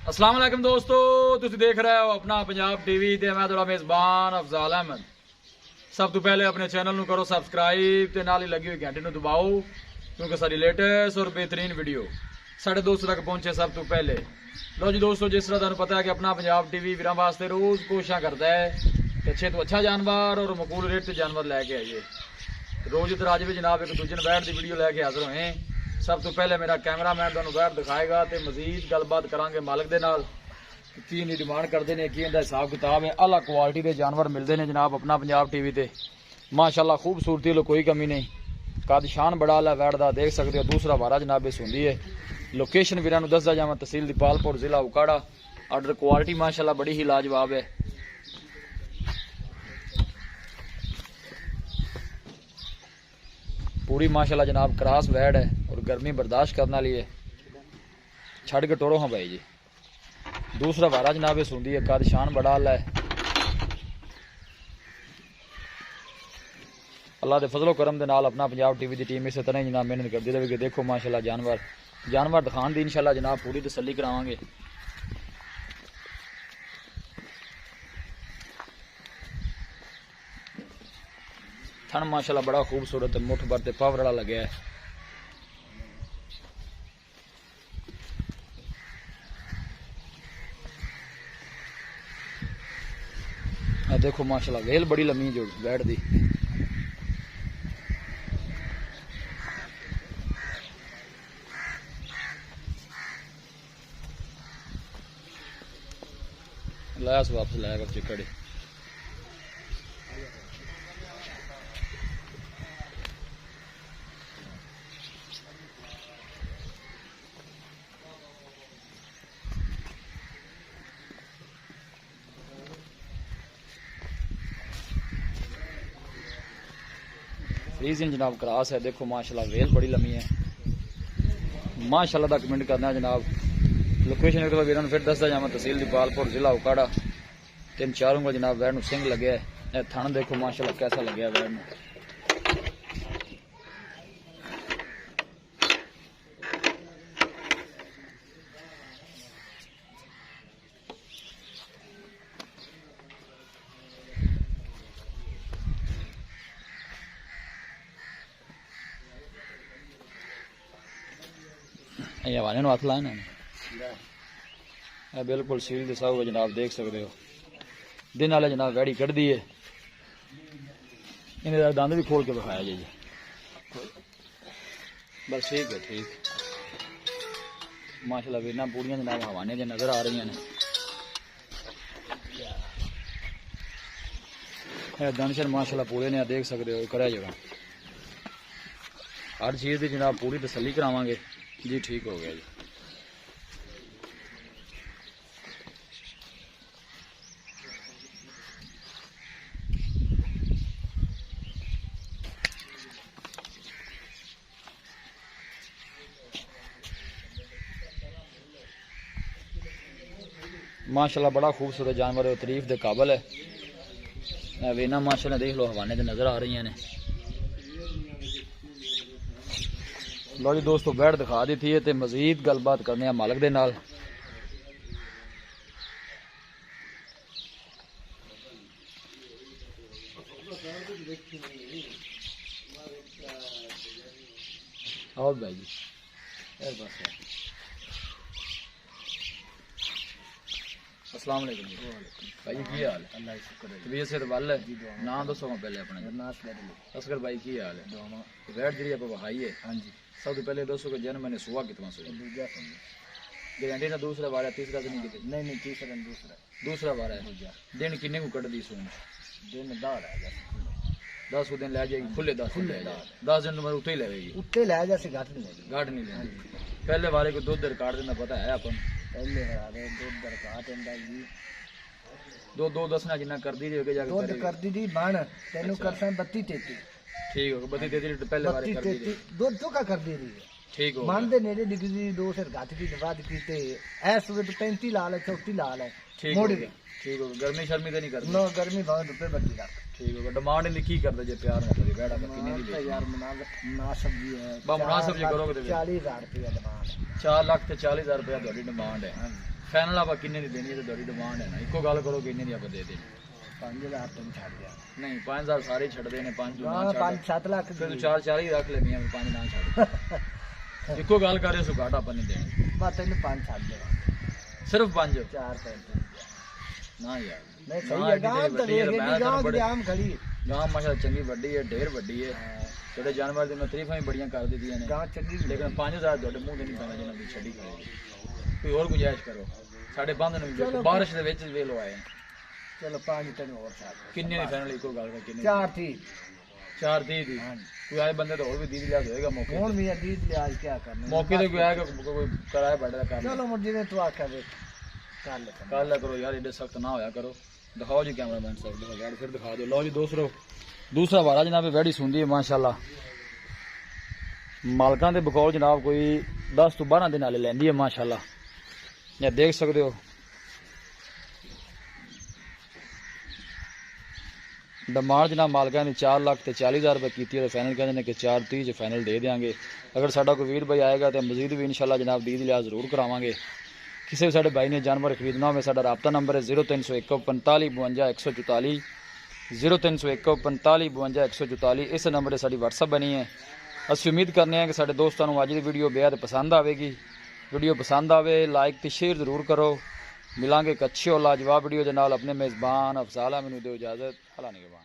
अस्सलाम वालेकुम दोस्तों, तुसीं देख रहे हो अपना पंजाब टीवी ते मैं तुहाडा मेज़बान अफजाल अहमद। सब तो पहले अपने चैनल नूं करो सबसक्राइब ते नाल ही लगी हुई घंटी नूं दबाओ, क्योंकि सारी लेटेस्ट और बेहतरीन वीडियो साढ़े दोस्तों तक पहुंचे सब तो पहले। लो जी दोस्तों, जिस तरह तुहानूं पता है कि अपना पंजाब टीवी वीरां वास्ते रोज़ कोशिश करता है कि अच्छे तो अच्छा जानवर और मकबूल रेट से जानवर लैके आइए। रोज़ इधर अज भी जनाब एक दूजे बैठ की वीडियो लैके हाजिर होए। सब तो पहले मेरा कैमरामैन तुहानूं बैठ दिखाएगा तो मजीद गलबात करांगे मालिक दे नाल की इन्नी डिमांड करते हैं, की इनका हिसाब किताब है। अला क्वालिटी के जानवर मिलते हैं जनाब अपना पंजाब टीवी ते माशाल्लाह। खूबसूरती लो कोई कमी नहीं, कद शान बड़ा ला वैट दा देख सकते हो। दूसरा वारा जनाब इस होंदी है। लोकेशन वीरां नूं दसदा जावां, तहसील दीपालपुर जिला उकाड़ा। ऑर्डर क्वालिटी माशाल्लाह बड़ी ही लाजवाब है। पूरी माशाल्लाह जनाब क्रॉस वैड है और गर्मी बर्दाश्त करने वाली है। छड़ के टोरो हाँ भाई जी। दूसरा वारा जनाब इस होंदी है, कद शान बड़ा आला है। अल्लाह के फजलो करम दे नाल अपना पंजाब टीवी की टीम इस तरह जनाब मेहनत करती रहेगी। देखो माशाल्लाह जानवर दिखाने की इंशाल्लाह जनाब पूरी तसल्ली करावांगे। थन माशाल्लाह बड़ा खूबसूरत है, मुठ भर ते पावर वाला लगे है। देखो माशाल्लाह वेल बड़ी लम्मी जो बैठ दी। लाया वापस लाया कर चिकड़ी। फ्रीजिंग जनाब क्रॉस है। देखो माशाल्लाह वेल बड़ी लम्मी है। माशाल्लाह दा कमेंट करना जनाब। लोकेशन एक वीर फिर दसदा जावां, तहसील दीपालपुर जिला उकाड़ा। 3-4 उंगल जनाब वैड नूं सिंग लगे है। थन देखो माशाल्लाह कैसा लगे वैड नूं। हवाने हथ लाए ना बिल्कुल सील दिसा हुआ जनाब देख सकते हो। दिन वाले जनाब वैड़ी कढ़ दी है। इन्हें दंद भी खोल के दिखाया जी। बस ठीक है, ठीक माशाल्लाह वीरना पूरियां जनाब हवाने जो नजर आ रही हैं। दंशन माशाल्लाह पूरे ने देख सकते हो। करा जगह हर चीज़ की जनाब पूरी तसल्ली करावांगे जी। ठीक हो गया जी। माशाल्लाह बड़ा खूबसूरत जानवर है, तारीफ दे काबिल है। वेना माशाल्लाह देख लो हवाने से नजर आ रही हैं। लो जी दोस्तों, बैठ दिखा दी थी ते मजीद गलबात करने मालिक दे नाल। आओ भाई जी। अस्सलाम वालेकुम भाई, की हाल है? अल्लाह शुक्र है। तबीयत से बल है? नाम दसो पहले अपना। असगर भाई की हाल है? वैट जी आप वहाई है? हाँ जी। सब तो पहले दसो कि जन्म मैंने सुहा कितना सुहा? गारंटी ना दूसरा बार है, तीसरा तो नहीं कितने? नहीं तीसरा दूसरा बार है। दिन किन्ने को कट दी सून? दिन 10 दिन लै जाएगी खुले 10 दिन नंबर उत्ते ही लेगी। उत्ते लै जासी घट नहीं लेगी। पहले बारे को दूध रिकॉर्ड देना पता है अपन? पहले दूध रिकॉर्ड देंदा जी। दो दसना जिन्ना कर दी होगे जाके दूध कर दी दी बन तेनु करसा 32-33। ठीक हो 32-33 पहले बारे कर दी दूध तो का कर दी रही है। ठीक हो मान दे नेड़े डिग्री 2 से घट की बाद की ते ऐ सुबह तो 35 लाल है, 34 लाल है। ठीक हो गर्मी शर्मी तो नहीं करती? नो गर्मी भाव रुपए बत्ती रख। ठीक होगा। डिमांड इनकी की करदे जे प्यार मतलब बैड़ा का किन्ने दी तो यार मुनासिब जी है बा मुनासिब जी करोगे ते 40,000 रुपया डिमांड 4,40,000 रुपया ਤੁਹਾਡੀ ਡਿਮਾਂਡ ਹੈ। ਫਾਈਨਲ ਆਪਾਂ ਕਿੰਨੇ ਦੀ ਦੇਣੀ ਹੈ ਤੇ ਤੁਹਾਡੀ ਡਿਮਾਂਡ ਹੈ ਨਾ ਇੱਕੋ ਗੱਲ ਕਰੋ ਕਿ ਇੰਨੇ ਦੀ ਆਪਾਂ ਦੇ ਦੇਣੀ 5,000 ਤੋਂ ਛੱਡ ਦਿਆ ਨਹੀਂ 5,000 ਸਾਰੇ ਹੀ ਛੱਡਦੇ ਨੇ 5 ਨਾ ਹਾਂ ਛੱਡ 5-7 ਲੱਖ ਫਿਰ ਤੂੰ 4 ਹੀ ਰੱਖ ਲੈਣੀ ਆ 5 ਨਾ ਛੱਡ ਇੱਕੋ ਗੱਲ ਕਰੇ ਸੋ ਘਾਟਾ ਆਪਾਂ ਨਹੀਂ ਦੇਣੀ ਬਸ ਤੈਨੂੰ 5 ਛੱਡ ਦੇਵਾ ਸਿਰਫ 5 4 ਨਾ ਯਾਰ ਨਹੀਂ ਸਹੀ ਹੈ ਗਾਂ ਤਾਂ ਵੇਖ ਦੀ ਗਾਂ ਦੀ ਆਮ ਖੜੀ ਗਾਂ ਮਾਸ਼ਾਅੱਲਾ ਚੰਗੀ ਵੱਡੀ ਹੈ ਢੇਰ ਵੱਡੀ ਹੈ ਤੁਹਾਡੇ ਜਾਨਵਰ ਦੀ ਮੈਂ ਤਾਰੀਫਾਂ ਵੀ ਬੜੀਆਂ ਕਰ ਦਿੱਤੀਆਂ ਨੇ ਗਾਂ ਚੰਗੀ ਲੇਕਿਨ 5,000 ਤੁਹਾਡੇ ਮੂੰਹ ਤੇ ਨਹੀਂ ਪੈਣਾ ਜਿਹਨਾਂ ਦੀ ਛੱਡੀ ਖਾਏਗੀ ਕੋਈ ਹੋਰ ਗੁੰਜਾਇਸ਼ ਕਰੋ ਸਾਡੇ ਬੰਦ ਨੂੰ ਵੀ ਬਾਰਿਸ਼ ਦੇ ਵਿੱਚ ਵੇਲੋ ਆਏ ਚਲੋ 5 ਤੈਨੂੰ ਹੋਰ ਛੱਡ ਕਿੰਨੇ ਦੀ ਫਾਈਨਲ ਇੱਕੋ ਗੱਲ ਕਰ ਕਿੰਨੇ 4 ਥੀ 4 ਦੀ ਕੋਈ ਆਏ ਬੰਦੇ ਤਾਂ ਹੋਰ ਵੀ 30 ਲਿਆ ਹੋਏਗਾ ਮੌਕੇ ਹੁਣ ਵੀ ਅਦੀਦ ਲਿਆਜ ਕੀ ਕਰਨਾ ਮੌਕੇ ਤੇ ਕੋਈ ਆਏਗਾ ਕੋਈ ਕਰਾਇਆ ਬੈਠਾ ਦਾ ਕੰਮ ਚਲੋ ਮੁਰ ਜਿਵੇਂ ਤੂੰ ਆਖਿਆ ਵੇ ਕਰ ਲੈ ਕਰ ਲਿਆ ਕਰੋ ਯਾਰ ਏਡੇ ਸਖਤ ਨਾ ਹੋਇਆ ਕਰੋ ਦਿਖਾਓ ਜੀ ਕੈਮਰਾਮੈਨ ਸਾਹਿਬ ਦਿਖਾਓ ਯਾਰ ਫਿਰ ਦਿਖਾ ਦਿਓ ਲਓ ਜੀ ਦੋਸਤੋ ਦੂਸਰਾ ਵਾਰਾ ਜਨਾਬ ਵੈੜੀ ਸੁੰਦੀ ਹੈ ਮਾਸ਼ਾਅੱਲਾ ਮਾਲਕਾਂ ਦੇ ਬਕੌਲ ਜਨਾਬ ਕੋਈ 10 ਤੋਂ 12 ਦਿਨ ਨਾਲੇ ਲੈਂਦੀ ਹੈ ਮਾਸ਼ਾਅੱਲਾ ਇਹ ਦੇਖ ਸਕਦੇ ਹੋ ਡਿਮਾਂਡ ਜਨਾਬ ਮਾਲਕਾਂ ਨੇ 4,40,000 रुपये की है फाइनल कहते हैं कि 4,30 च फाइनल दे देंगे अगर साडा कोई वीर भाई आएगा तो मजीद भी इंशाल्लाह जनाब दी लिहाज जरूर करावांगे किसी भी साडे भाई ने जानवर खरीदना हो साडा राबता नंबर है 0301 45 52 144 0301 45 52 144 इस नंबर से साडी WhatsApp बनी है ਅਸੀਂ ਉਮੀਦ ਕਰਨੇ ਆ ਕਿ ਸਾਡੇ ਦੋਸਤਾਂ ਨੂੰ ਅੱਜ ਦੀ ਵੀਡੀਓ ਬੇहद ਪਸੰਦ ਆਵੇਗੀ ਵੀਡੀਓ ਪਸੰਦ ਆਵੇ ਲਾਈਕ ਤੇ ਸ਼ੇਅਰ ਜ਼ਰੂਰ ਕਰੋ ਮਿਲਾਂਗੇ ਇੱਕ ਅੱਛੀ ਔਰ ਲਾਜਵਾਬ ਵੀਡੀਓ ਦੇ ਨਾਲ ਆਪਣੇ ਮੇਜ਼ਬਾਨ ਅਫਜ਼ਾਲ ਅਹਿਮਦ ਨੂੰ ਦਿਓ ਇਜਾਜ਼ਤ ਅੱਲਾ ਨਿਗਹਿਬਾਨ।